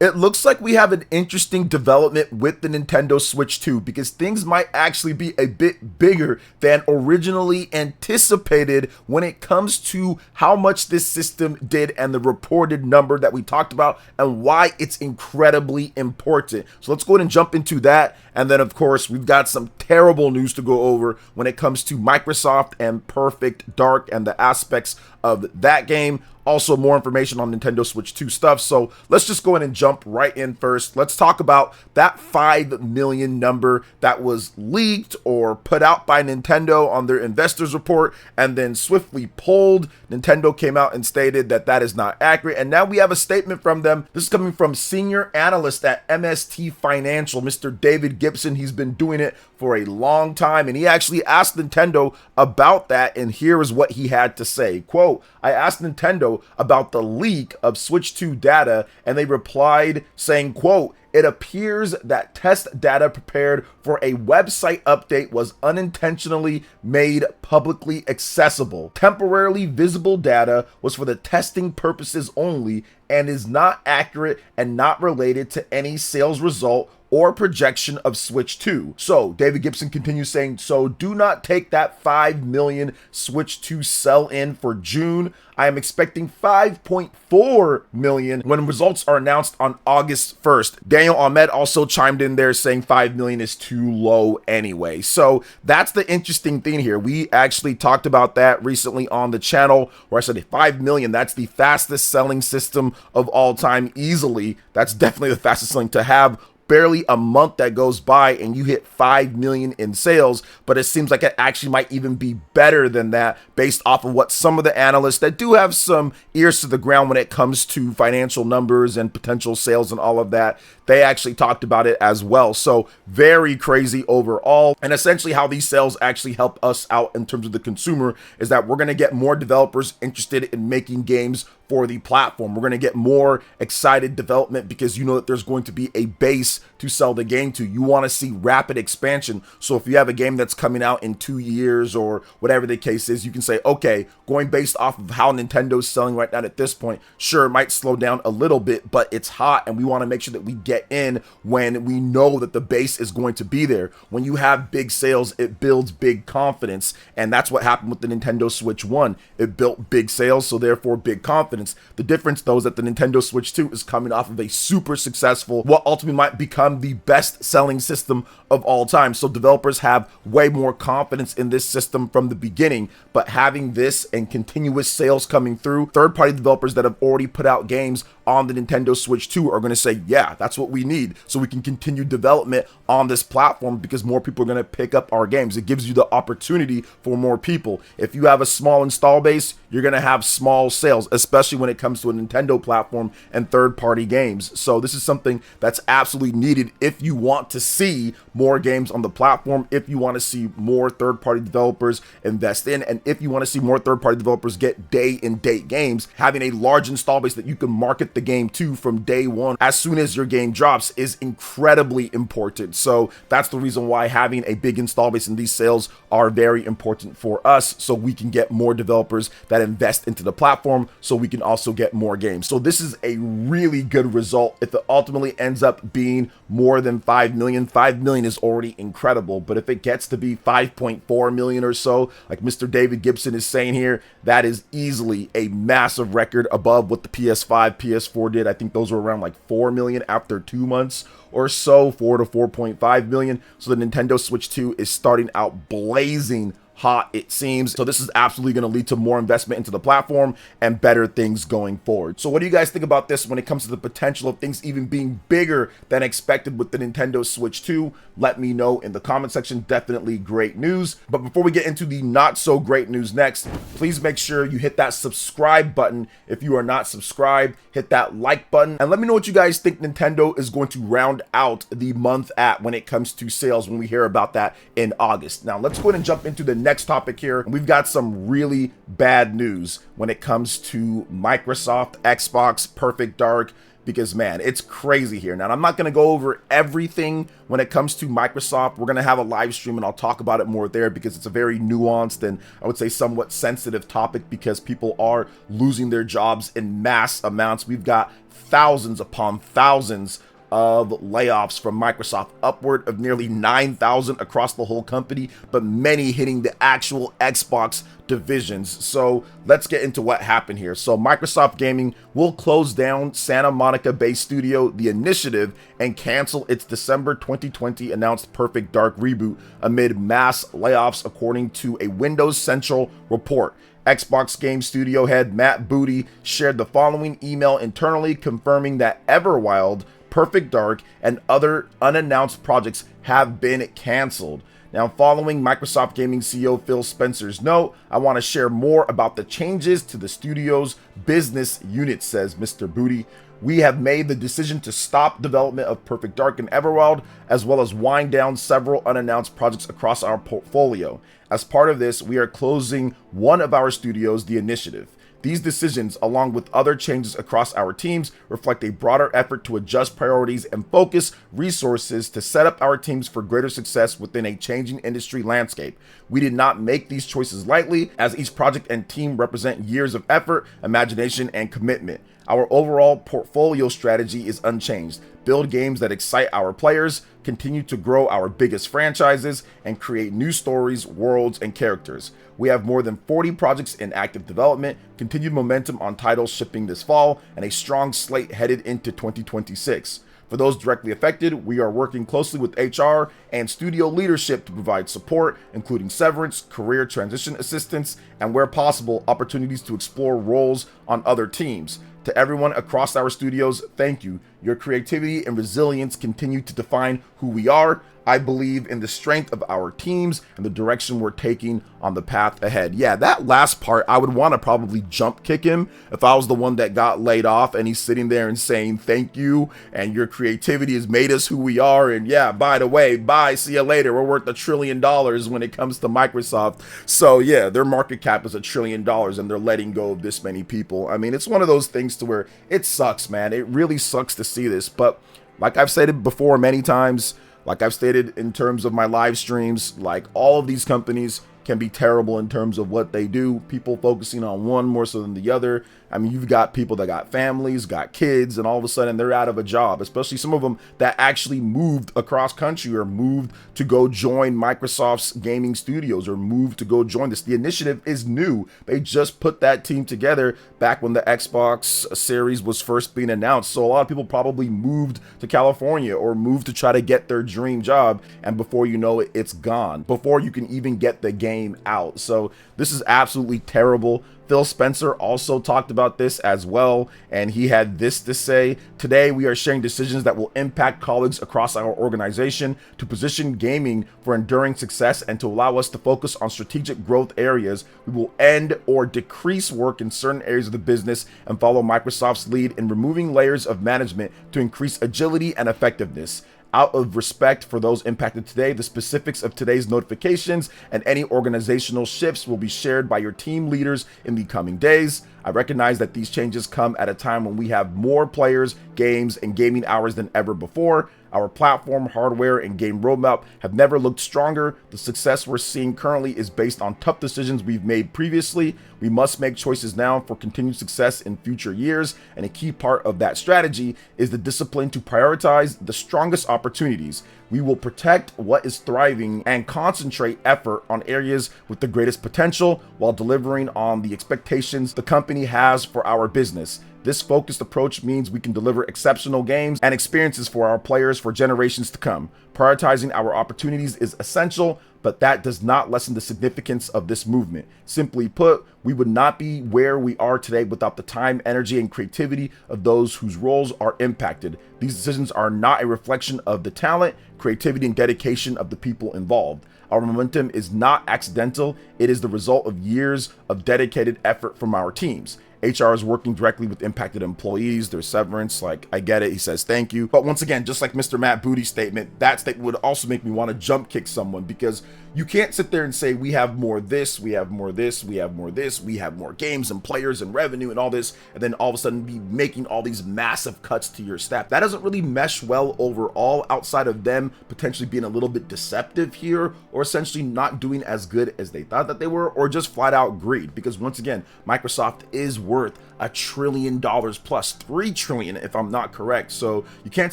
It looks like we have an interesting development with the Nintendo Switch 2 because things might actually be a bit bigger than originally anticipated when it comes to how much this system did and the reported number that we talked about and why it's incredibly important. So let's go ahead and jump into that. And then, of course, we've got some terrible news to go over when it comes to Microsoft and Perfect Dark and the aspects of that game. Also, more information on Nintendo Switch 2 stuff. So let's just go ahead and jump right in first. Let's talk about that 5 million number that was leaked or put out by Nintendo on their investors report and then swiftly pulled. Nintendo came out and stated that that is not accurate. And now we have a statement from them. This is coming from senior analyst at MST Financial, Mr. David Gibson. He's been doing it for a long time, and he actually asked Nintendo about that, and here is what he had to say. Quote, I asked Nintendo about the leak of Switch 2 data, and they replied saying, quote, it appears that test data prepared for a website update was unintentionally made publicly accessible. Temporarily visible data was for the testing purposes only and is not accurate and not related to any sales result or projection of Switch 2. So David Gibson continues saying, so do not take that 5 million Switch 2 sell in for June. I am expecting 5.4 million when results are announced on August 1st. Daniel Ahmed also chimed in there saying 5 million is too low anyway. So that's the interesting thing here. We actually talked about that recently on the channel where I said 5 million, that's the fastest selling system of all time easily. That's definitely the fastest selling to have. Barely a month that goes by and you hit 5 million in sales, but it seems like it actually might even be better than that based off of what some of the analysts that do have some ears to the ground when it comes to financial numbers and potential sales and all of that, they actually talked about it as well. So very crazy overall. And essentially how these sales actually help us out in terms of the consumer is that we're going to get more developers interested in making games for the platform. We're going to get more excited development because you know that there's going to be a base to sell the game to. You want to see rapid expansion. So if you have a game that's coming out in 2 years or whatever the case is, you can say, okay, going based off of how Nintendo's selling right now at this point, sure, it might slow down a little bit, but it's hot and we want to make sure that we get in when we know that the base is going to be there. When you have big sales, it builds big confidence. And that's what happened with the Nintendo Switch 1. It built big sales, so therefore big confidence. The difference, though, is that the Nintendo Switch 2 is coming off of a super successful, what ultimately might become the best selling system of all time. So developers have way more confidence in this system from the beginning, but having this and continuous sales coming through, third-party developers that have already put out games on the Nintendo Switch 2 are going to say, yeah, that's what we need so we can continue development on this platform because more people are going to pick up our games. It gives you the opportunity for more people. If you have a small install base, you're going to have small sales, especially when it comes to a Nintendo platform and third-party games. So this is something that's absolutely needed if you want to see more games on the platform, if you want to see more third-party developers invest in, and if you want to see more third-party developers get day-and-date games. Having a large install base that you can market the game to from day one as soon as your game drops is incredibly important. So that's the reason why having a big install base and these sales are very important for us, so we can get more developers that invest into the platform so we can also get more games. So this is a really good result. If it ultimately ends up being more than 5 million, 5 million is already incredible, but if it gets to be 5.4 million or so, like Mr. David Gibson is saying here, that is easily a massive record above what the PS5, PS4 did. I think those were around like 4 million after 2 months or so, 4 to 4.5 million. So the Nintendo Switch 2 is starting out blazing hot, it seems. So this is absolutely going to lead to more investment into the platform and better things going forward. So what do you guys think about this when it comes to the potential of things even being bigger than expected with the Nintendo Switch 2? Let me know in the comment section. Definitely great news. But before we get into the not so great news next, please make sure you hit that subscribe button. If you are not subscribed, hit that like button and let me know what you guys think Nintendo is going to round out the month at when it comes to sales when we hear about that in August. Now let's go ahead and jump into the next topic here. We've got some really bad news when it comes to Microsoft, Xbox, Perfect Dark, because, man, it's crazy here. Now, I'm not going to go over everything when it comes to Microsoft. We're going to have a live stream and I'll talk about it more there because it's a very nuanced and I would say somewhat sensitive topic because people are losing their jobs in mass amounts. We've got thousands upon thousands of layoffs from Microsoft, upward of nearly 9,000 across the whole company, but many hitting the actual Xbox divisions. So let's get into what happened here. So Microsoft Gaming will close down Santa Monica-based studio The Initiative and cancel its December 2020 announced Perfect Dark reboot amid mass layoffs, according to a Windows Central report. Xbox Game Studio head Matt Booty shared the following email internally confirming that Everwild, Perfect Dark, and other unannounced projects have been canceled. Now, following Microsoft Gaming CEO Phil Spencer's note, I want to share more about the changes to the studio's business unit, says Mr. Booty. We have made the decision to stop development of Perfect Dark and Everwild, as well as wind down several unannounced projects across our portfolio. As part of this, we are closing one of our studios, The Initiative. These decisions, along with other changes across our teams, reflect a broader effort to adjust priorities and focus resources to set up our teams for greater success within a changing industry landscape. We did not make these choices lightly, as each project and team represent years of effort, imagination, and commitment. Our overall portfolio strategy is unchanged. Build games that excite our players, continue to grow our biggest franchises, and create new stories, worlds, and characters. We have more than 40 projects in active development, continued momentum on titles shipping this fall, and a strong slate headed into 2026. For those directly affected, we are working closely with HR and studio leadership to provide support, including severance, career transition assistance, and where possible, opportunities to explore roles on other teams. To everyone across our studios, thank you. Your creativity and resilience continue to define who we are. I believe in the strength of our teams and the direction we're taking on the path ahead. Yeah, that last part, I would want to probably jump kick him if I was the one that got laid off and he's sitting there and saying thank you and your creativity has made us who we are. And yeah, by the way, bye, see you later. We're worth $1 trillion when it comes to Microsoft. So yeah, their market cap is $1 trillion and they're letting go of this many people. I mean, it's one of those things to where it sucks, man. It really sucks to see this. But like I've stated before many times, like I've stated in terms of my live streams, like all of these companies can be terrible in terms of what they do. People focusing on one more so than the other. I mean, you've got people that got families, got kids, and all of a sudden they're out of a job, especially some of them that actually moved across country or moved to go join Microsoft's gaming studios or moved to go join this. The Initiative is new. They just put that team together back when the Xbox series was first being announced. So a lot of people probably moved to California or moved to try to get their dream job. And before you know it, it's gone before you can even get the game out. So this is absolutely terrible. Phil Spencer also talked about this as well, and he had this to say: today we are sharing decisions that will impact colleagues across our organization to position gaming for enduring success and to allow us to focus on strategic growth areas. We will end or decrease work in certain areas of the business and follow Microsoft's lead in removing layers of management to increase agility and effectiveness. Out of respect for those impacted today, the specifics of today's notifications and any organizational shifts will be shared by your team leaders in the coming days. I recognize that these changes come at a time when we have more players, games, and gaming hours than ever before. Our platform, hardware, and game roadmap have never looked stronger. The success we're seeing currently is based on tough decisions we've made previously. We must make choices now for continued success in future years, and a key part of that strategy is the discipline to prioritize the strongest opportunities. We will protect what is thriving and concentrate effort on areas with the greatest potential while delivering on the expectations the company has for our business. This focused approach means we can deliver exceptional games and experiences for our players for generations to come. Prioritizing our opportunities is essential, but that does not lessen the significance of this movement. Simply put, we would not be where we are today without the time, energy, and creativity of those whose roles are impacted. These decisions are not a reflection of the talent, creativity, and dedication of the people involved. Our momentum is not accidental. It is the result of years of dedicated effort from our teams. HR is working directly with impacted employees, their severance. Like, I get it. He says thank you. But once again, just like Mr. Matt Booty's statement, that statement would also make me want to jump kick someone, because you can't sit there and say we have more of this, we have more of this, we have more of this, we have more games and players and revenue and all this, and then all of a sudden be making all these massive cuts to your staff. That doesn't really mesh well overall, outside of them potentially being a little bit deceptive here, or essentially not doing as good as they thought that they were, or just flat out greed. Because once again, Microsoft is worth $1 trillion plus, 3 trillion if I'm not correct. So you can't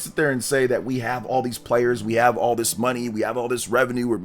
sit there and say that we have all these players, we have all this money, we have all this revenue, we're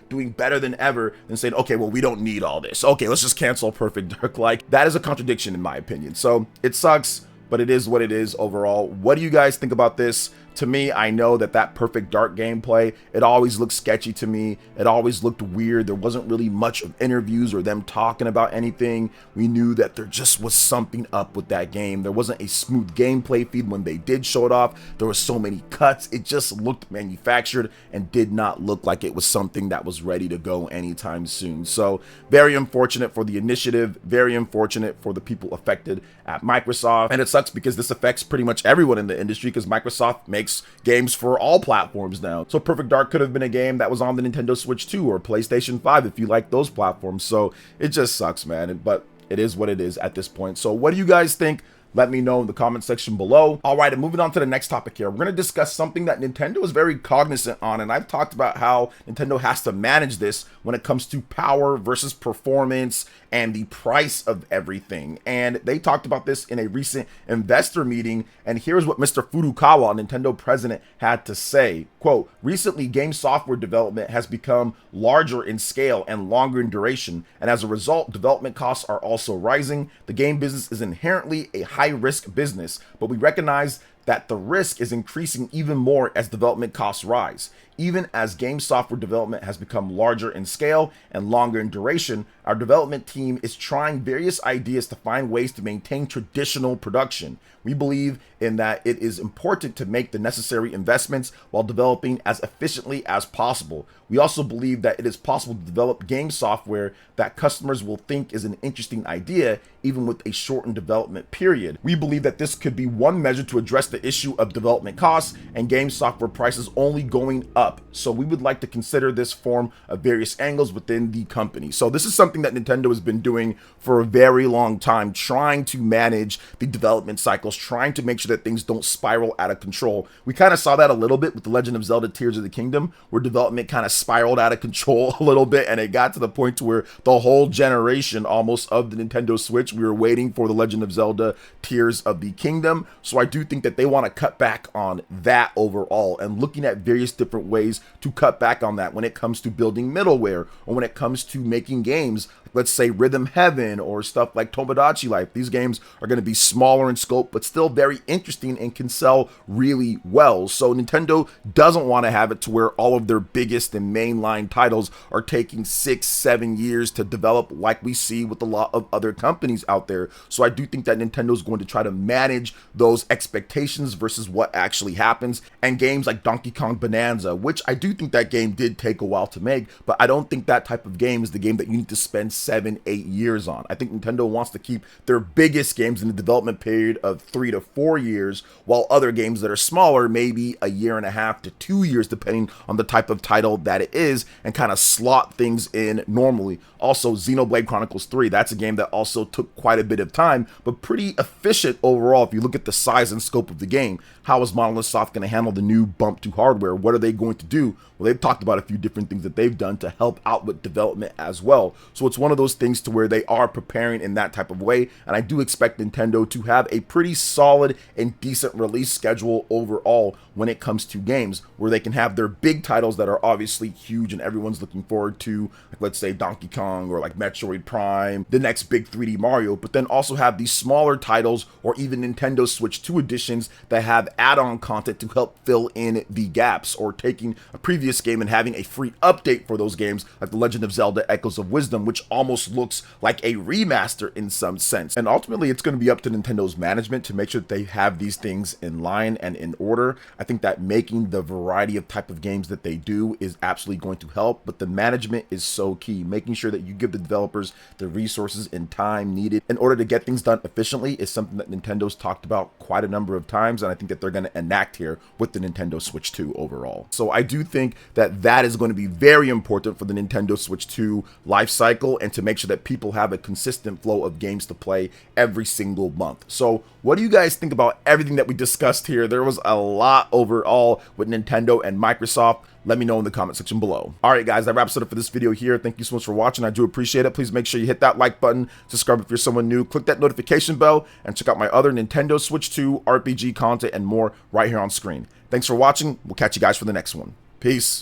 doing better than ever, and saying, okay, well, we don't need all this. Okay, let's just cancel Perfect Dark. Like, that is a contradiction in my opinion. So it sucks, but it is what it is overall. What do you guys think about this? To me, I know that Perfect Dark gameplay, it always looked sketchy to me. It always looked weird. There wasn't really much of interviews or them talking about anything. We knew that there just was something up with that game. There wasn't a smooth gameplay feed when they did show it off. There were so many cuts. It just looked manufactured and did not look like it was something that was ready to go anytime soon. So very unfortunate for the initiative, very unfortunate for the people affected at Microsoft. And it sucks because this affects pretty much everyone in the industry, because Microsoft makes games for all platforms now. So Perfect Dark could have been a game that was on the Nintendo Switch 2 or PlayStation 5 if you like those platforms. So it just sucks, man. But it is what it is at this point. So what do you guys think? Let me know in the comment section below. All right, and moving on to the next topic here. We're going to discuss something that Nintendo is very cognizant on, and I've talked about how Nintendo has to manage this when it comes to power versus performance and the price of everything. And they talked about this in a recent investor meeting, and here's what Mr. Furukawa, Nintendo president, had to say. Quote, recently game software development has become larger in scale and longer in duration, and as a result, development costs are also rising. The game business is inherently a high-risk business, but we recognize that the risk is increasing even more as development costs rise. Even as game software development has become larger in scale and longer in duration, our development team is trying various ideas to find ways to maintain traditional production. We believe in that it is important to make the necessary investments while developing as efficiently as possible. We also believe that it is possible to develop game software that customers will think is an interesting idea, even with a shortened development period. We believe that this could be one measure to address the issue of development costs and game software prices only going up. So we would like to consider this form of various angles within the company. So this is something that Nintendo has been doing for a very long time, trying to manage the development cycles, trying to make sure that things don't spiral out of control. We kind of saw that a little bit with The Legend of Zelda Tears of the Kingdom, where development kind of spiraled out of control a little bit, and it got to the point to where the whole generation almost of the Nintendo Switch, we were waiting for The Legend of Zelda Tears of the Kingdom. So I do think that they want to cut back on that overall, and looking at various different ways to cut back on that when it comes to building middleware, or when it comes to making games, let's say Rhythm Heaven or stuff like Tomodachi Life. These games are going to be smaller in scope, but still very interesting and can sell really well. So Nintendo doesn't want to have it to where all of their biggest and mainline titles are taking 6-7 years to develop, like we see with a lot of other companies out there. So I do think that Nintendo is going to try to manage those expectations versus what actually happens. And games like Donkey Kong Bonanza, which I do think that game did take a while to make, but I don't think that type of game is the game that you need to spend 7-8 years on. I think Nintendo wants to keep their biggest games in the development period of 3 to 4 years, while other games that are smaller, maybe 1.5 to 2 years, depending on the type of title that it is, and kind of slot things in normally. Also, Xenoblade Chronicles 3, that's a game that also took quite a bit of time, but pretty efficient overall if you look at the size and scope of the game. How is Monolith Soft going to handle the new bump to hardware? What are they going to do? Well, they've talked about a few different things that they've done to help out with development as well. So it's one of those things to where they are preparing in that type of way, and I do expect Nintendo to have a pretty solid and decent release schedule overall when it comes to games, where they can have their big titles that are obviously huge and everyone's looking forward to, like let's say Donkey Kong or like Metroid Prime, the next big 3D Mario, but then also have these smaller titles or even Nintendo Switch 2 editions that have add-on content to help fill in the gaps, or taking a previous game and having a free update for those games, like The Legend of Zelda Echoes of Wisdom, which almost almost looks like a remaster in some sense. And ultimately, it's going to be up to Nintendo's management to make sure that they have these things in line and in order. I think that making the variety of type of games that they do is absolutely going to help, but the management is so key. Making sure that you give the developers the resources and time needed in order to get things done efficiently is something that Nintendo's talked about quite a number of times, and I think that they're going to enact here with the Nintendo Switch 2 overall. So I do think that that is going to be very important for the Nintendo Switch 2 life cycle, and to make sure that people have a consistent flow of games to play every single month. So what do you guys think about everything that we discussed here? There was a lot overall with Nintendo and Microsoft. Let me know in the comment section below. All right, guys, that wraps it up for this video here. Thank you so much for watching. I do appreciate it. Please make sure you hit that like button, subscribe if you're someone new, click that notification bell, and check out my other Nintendo Switch 2 RPG content and more right here on screen. Thanks for watching. We'll catch you guys for the next one. Peace.